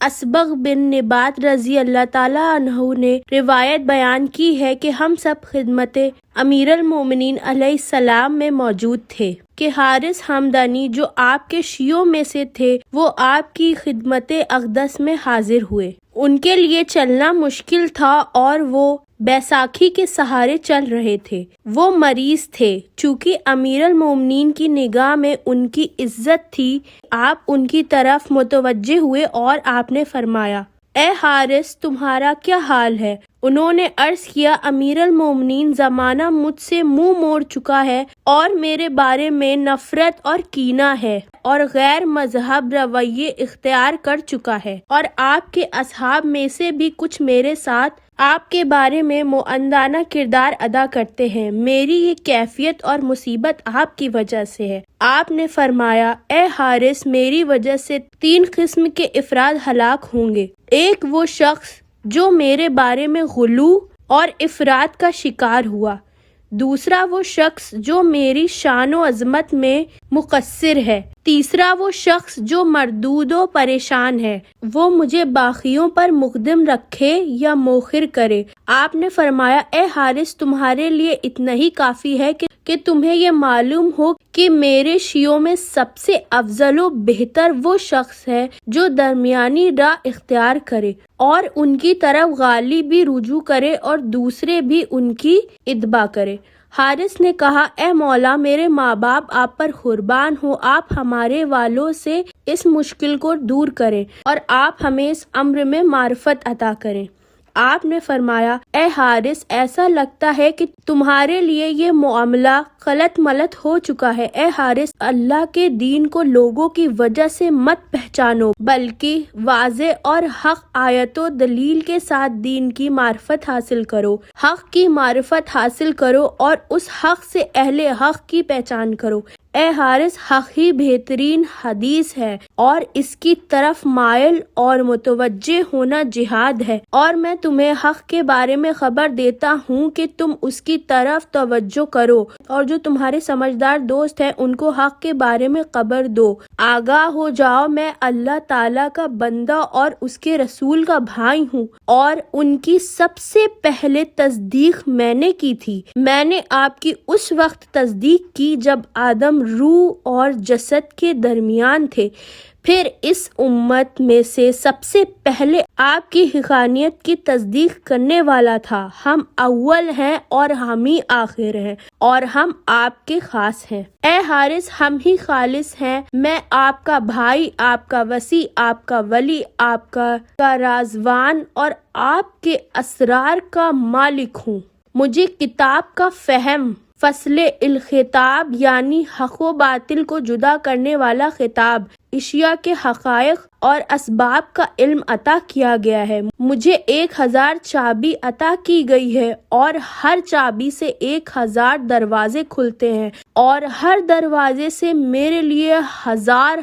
اسبغ بن نبات رضی اللہ تعالیٰ عنہ نے روایت بیان کی ہے کہ ہم سب خدمت امیر المومنین علیہ السلام میں موجود تھے کہ حارث ہمدانی جو آپ کے شیعوں میں سے تھے وہ آپ کی خدمت اقدس میں حاضر ہوئے۔ ان کے لیے چلنا مشکل تھا اور وہ بیساکھی کے سہارے چل رہے تھے۔ وہ مریض تھے۔ چونکہ امیر المومنین کی نگاہ میں ان کی عزت تھی، آپ ان کی طرف متوجہ ہوئے اور آپ نے فرمایا، اے حارث تمہارا کیا حال ہے؟ انہوں نے عرض کیا، امیر المومنین زمانہ مجھ سے منہ موڑ چکا ہے اور میرے بارے میں نفرت اور کینہ ہے اور غیر مذہب رویے اختیار کر چکا ہے، اور آپ کے اصحاب میں سے بھی کچھ میرے ساتھ آپ کے بارے میں معاندانہ کردار ادا کرتے ہیں۔ میری یہ کیفیت اور مصیبت آپ کی وجہ سے ہے۔ آپ نے فرمایا، اے حارث میری وجہ سے 3 قسم کے افراد ہلاک ہوں گے۔ ایک وہ شخص جو میرے بارے میں غلو اور افراط کا شکار ہوا، دوسرا وہ شخص جو میری شان و عظمت میں مقصر ہے، تیسرا وہ شخص جو مردود و پریشان ہے، وہ مجھے باقیوں پر مقدم رکھے یا مؤخر کرے۔ آپ نے فرمایا، اے حارث تمہارے لیے اتنا ہی کافی ہے کہ تمہیں یہ معلوم ہو کہ میرے شیعوں میں سب سے افضل و بہتر وہ شخص ہے جو درمیانی راہ اختیار کرے اور ان کی طرف غالب بھی رجوع کرے اور دوسرے بھی ان کی اتباع کرے۔ حارث نے کہا، اے مولا میرے ماں باپ آپ پر قربان ہو، آپ ہمارے والوں سے اس مشکل کو دور کریں اور آپ ہمیں اس امر میں معرفت عطا کریں۔ آپ نے فرمایا، اے حارث ایسا لگتا ہے کہ تمہارے لیے یہ معاملہ غلط ملت ہو چکا ہے۔ اے حارث اللہ کے دین کو لوگوں کی وجہ سے مت پہچانو بلکہ واضح اور حق آیت و دلیل کے ساتھ دین کی معرفت حاصل کرو، حق کی معرفت حاصل کرو اور اس حق سے اہل حق کی پہچان کرو۔ اے حارث حق ہی بہترین حدیث ہے اور اس کی طرف مائل اور متوجہ ہونا جہاد ہے، اور میں تمہیں حق کے بارے میں خبر دیتا ہوں کہ تم اس کی طرف توجہ کرو اور جو تمہارے سمجھدار دوست ہیں ان کو حق کے بارے میں خبر دو۔ آگاہ ہو جاؤ میں اللہ تعالیٰ کا بندہ اور اس کے رسول کا بھائی ہوں، اور ان کی سب سے پہلے تصدیق میں نے کی تھی۔ میں نے آپ کی اس وقت تصدیق کی جب آدم روح اور جسد کے درمیان تھے، پھر اس امت میں سے سب سے پہلے آپ کی حقانیت کی تصدیق کرنے والا تھا۔ ہم اول ہیں اور ہم ہی آخر ہیں اور ہم آپ کے خاص ہیں۔ اے حارث ہم ہی خالص ہیں، میں آپ کا بھائی، آپ کا وصی، آپ کا ولی، آپ کا رازوان اور آپ کے اسرار کا مالک ہوں۔ مجھے کتاب کا فہم، فصل الخطاب یعنی حق و باطل کو جدا کرنے والا خطاب، اشیاء کے حقائق اور اسباب کا علم عطا کیا گیا ہے۔ مجھے 1000 چابی عطا کی گئی ہے اور ہر چابی سے 1000 دروازے کھلتے ہیں اور ہر دروازے سے میرے لیے 1000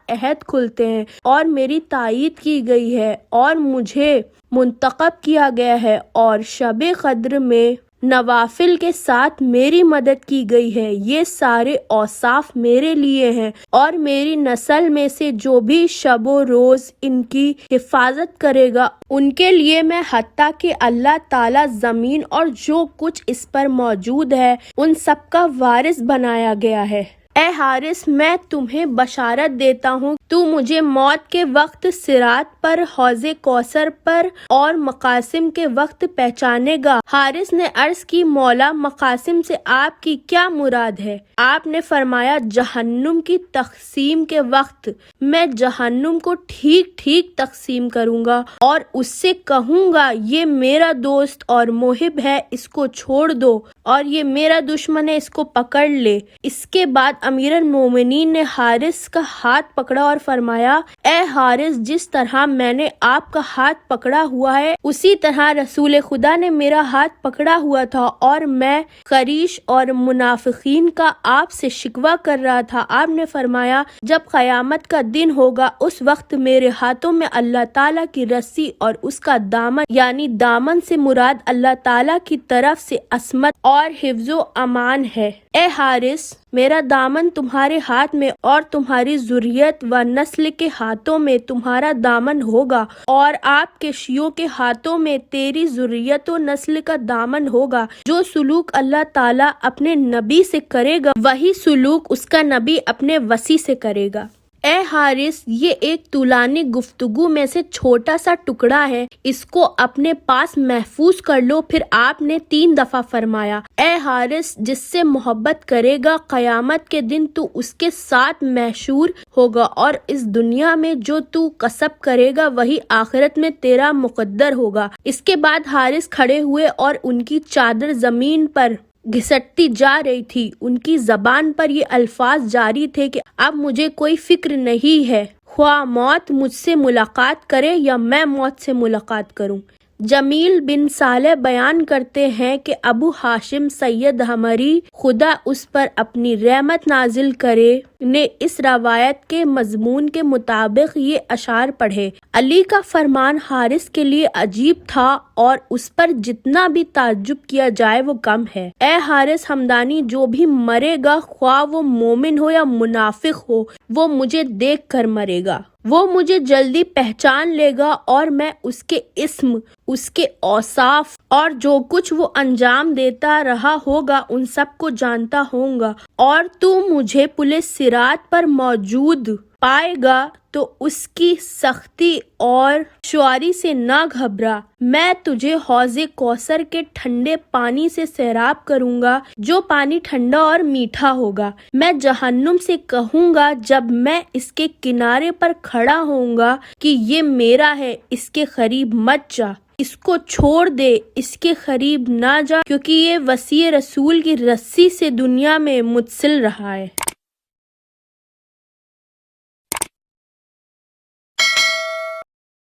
عہد کھلتے ہیں، اور میری تائید کی گئی ہے اور مجھے منتخب کیا گیا ہے، اور شب قدر میں نوافل کے ساتھ میری مدد کی گئی ہے۔ یہ سارے اوصاف میرے لیے ہیں، اور میری نسل میں سے جو بھی شب و روز ان کی حفاظت کرے گا ان کے لیے میں حتیٰ کہ اللہ تعالیٰ زمین اور جو کچھ اس پر موجود ہے ان سب کا وارث بنایا گیا ہے۔ اے حارث میں تمہیں بشارت دیتا ہوں، تو مجھے موت کے وقت صراط پر، حوض کوثر پر اور مقاسم کے وقت پہچانے گا۔ حارث نے عرض کی، مولا مقاسم سے آپ کی کیا مراد ہے؟ آپ نے فرمایا، جہنم کی تقسیم کے وقت میں جہنم کو ٹھیک ٹھیک تقسیم کروں گا اور اس سے کہوں گا یہ میرا دوست اور محب ہے، اس کو چھوڑ دو، اور یہ میرا دشمن ہے، اس کو پکڑ لے۔ اس کے بعد امیر المومنین نے حارث کا ہاتھ پکڑا اور فرمایا، اے حارث جس طرح میں نے آپ کا ہاتھ پکڑا ہوا ہے اسی طرح رسول خدا نے میرا ہاتھ پکڑا ہوا تھا، اور میں قریش اور منافقین کا آپ سے شکوہ کر رہا تھا۔ آپ نے فرمایا، جب قیامت کا دن ہوگا اس وقت میرے ہاتھوں میں اللہ تعالیٰ کی رسی اور اس کا دامن، یعنی دامن سے مراد اللہ تعالیٰ کی طرف سے عصمت اور حفظ و امان ہے۔ اے حارث میرا دامن تمہارے ہاتھ میں اور تمہاری ذریت و نسل کے ہاتھوں میں تمہارا دامن ہوگا، اور آپ کے شیعوں کے ہاتھوں میں تیری ذریت و نسل کا دامن ہوگا۔ جو سلوک اللہ تعالیٰ اپنے نبی سے کرے گا وہی سلوک اس کا نبی اپنے وصی سے کرے گا۔ اے حارث، یہ ایک طولانی گفتگو میں سے چھوٹا سا ٹکڑا ہے، اس کو اپنے پاس محفوظ کر لو۔ پھر آپ نے 3 دفعہ فرمایا، اے حارث، جس سے محبت کرے گا قیامت کے دن تو اس کے ساتھ محشور ہوگا، اور اس دنیا میں جو تو کسب کرے گا وہی آخرت میں تیرا مقدر ہوگا۔ اس کے بعد حارث کھڑے ہوئے اور ان کی چادر زمین پر گھسٹتی جا رہی تھی۔ ان کی زبان پر یہ الفاظ جاری تھے کہ اب مجھے کوئی فکر نہیں ہے، خواہ موت مجھ سے ملاقات کرے یا میں موت سے ملاقات کروں۔ جمیل بن صالح بیان کرتے ہیں کہ ابو ہاشم سید حمری خدا اس پر اپنی رحمت نازل کرے نے اس روایت کے مضمون کے مطابق یہ اشعار پڑھے۔ علی کا فرمان حارث کے لیے عجیب تھا اور اس پر جتنا بھی تعجب کیا جائے وہ کم ہے۔ اے حارث ہمدانی، جو بھی مرے گا خواہ وہ مومن ہو یا منافق ہو، وہ مجھے دیکھ کر مرے گا، وہ مجھے جلدی پہچان لے گا، اور میں اس کے اسم، اس کے اوصاف اور جو کچھ وہ انجام دیتا رہا ہوگا ان سب کو جانتا ہوں گا، اور تو مجھے پل صراط پر موجود پائے گا تو اس کی سختی اور شواری سے نہ گھبرا۔ میں تجھے حوض کوثر کے ٹھنڈے پانی سے سیراب کروں گا، جو پانی ٹھنڈا اور میٹھا ہوگا۔ میں جہنم سے کہوں گا جب میں اس کے کنارے پر کھڑا ہوں گا کہ یہ میرا ہے، اس کے قریب مت جا، اس کو چھوڑ دے، اس کے قریب نہ جا، کیونکہ یہ وصی رسول کی رسی سے دنیا میں متصل رہا ہے۔